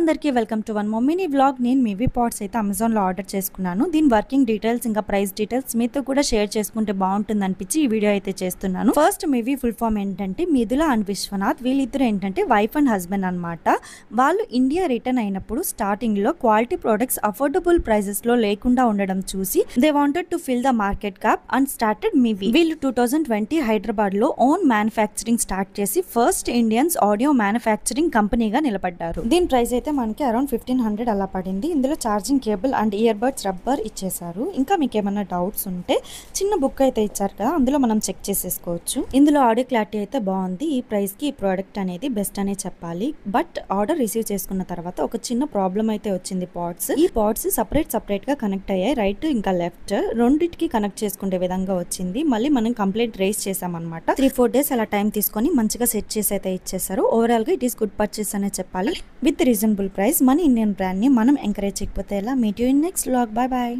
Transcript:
అందరికీ welcome to one more mini vlog. నేను మీవి పాట్స్ అయితే అమెజాన్లో ఆర్డర్ చేసుకున్నాను. దీని వర్కింగ్ డీటెయిల్స్ ఇంకా ప్రైస్ డీటెయిల్స్ మీతో కూడా షేర్ చేసుకుంటే బాగుంటుంది అనిపించి ఈ వీడియో అయితే చేస్తున్నాను. ఫస్ట్ మీవి ఫుల్ ఫామ్ ఏంటంటే మిథుల అండ్ విశ్వనాథ్. వీళ్ళిద్దరు ఏంటంటే వైఫ్ అండ్ హస్బెండ్ అనమాట. వాళ్ళు ఇండియా రిటర్న్ అయినప్పుడు స్టార్టింగ్ లో క్వాలిటీ ప్రొడక్ట్స్ అఫోర్డబుల్ ప్రైజెస్ లో లేకుండా ఉండడం చూసి they wanted to fill the market cap and started Mivi. వీళ్ళు 2020 హైదరాబాద్ లో ఓన్ మ్యానుఫ్యాక్చరింగ్ స్టార్ట్ చేసి ఫస్ట్ ఇండియన్స్ ఆడియో మ్యానుఫ్యాక్చరింగ్ కంపెనీగా నిలబడ్డారు. దీని ప్రైస్ అయితే మనకి అరౌండ్ 1500 అలా పడింది. ఇందులో charging cable and ear buds rubber ఇచ్చేసారు. ఇంకా మీకు ఏమైనా డౌట్స్ ఉంటే చిన్న బుక్ అయితే ఇచ్చారు కదా, అందులో మనం చెక్ చేసేసుకోవచ్చు. ఇందులో ఆడియో క్లారిటీ అయితే బాగుంది. ఈ ప్రైస్ కి ఈ ప్రోడక్ట్ అనేది బెస్ట్ అనే చెప్పాలి. బట్ ఆర్డర్ రిసీవ్ చేసుకున్న తర్వాత ఒక చిన్న ప్రాబ్లం అయితే వచ్చింది. ఈ పాడ్స్ సపరేట్ గా కనెక్ట్ అయ్యాయి. రైట్ ఇంకా లెఫ్ట్ రెండింటికి కనెక్ట్ చేసుకునే విధంగా వచ్చింది. మళ్ళీ మనం కంప్లైంట్ రేస్ చేసామన్నమాట. 3-4 డేస్ అలా టైం తీసుకొని మంచిగా సెట్ చేసి అయితే ఇచ్చేసారు. ఓవరాల్ గా ఇట్ ఈస్ గుడ్ పర్చేస్ అనే చెప్పాలి. With reasonable price. మన ఇండియన్ బ్రాండ్ ని మనం ఎంకరేజ్ చేయకపోతే ఎలా? Meet you in next vlog. Bye bye.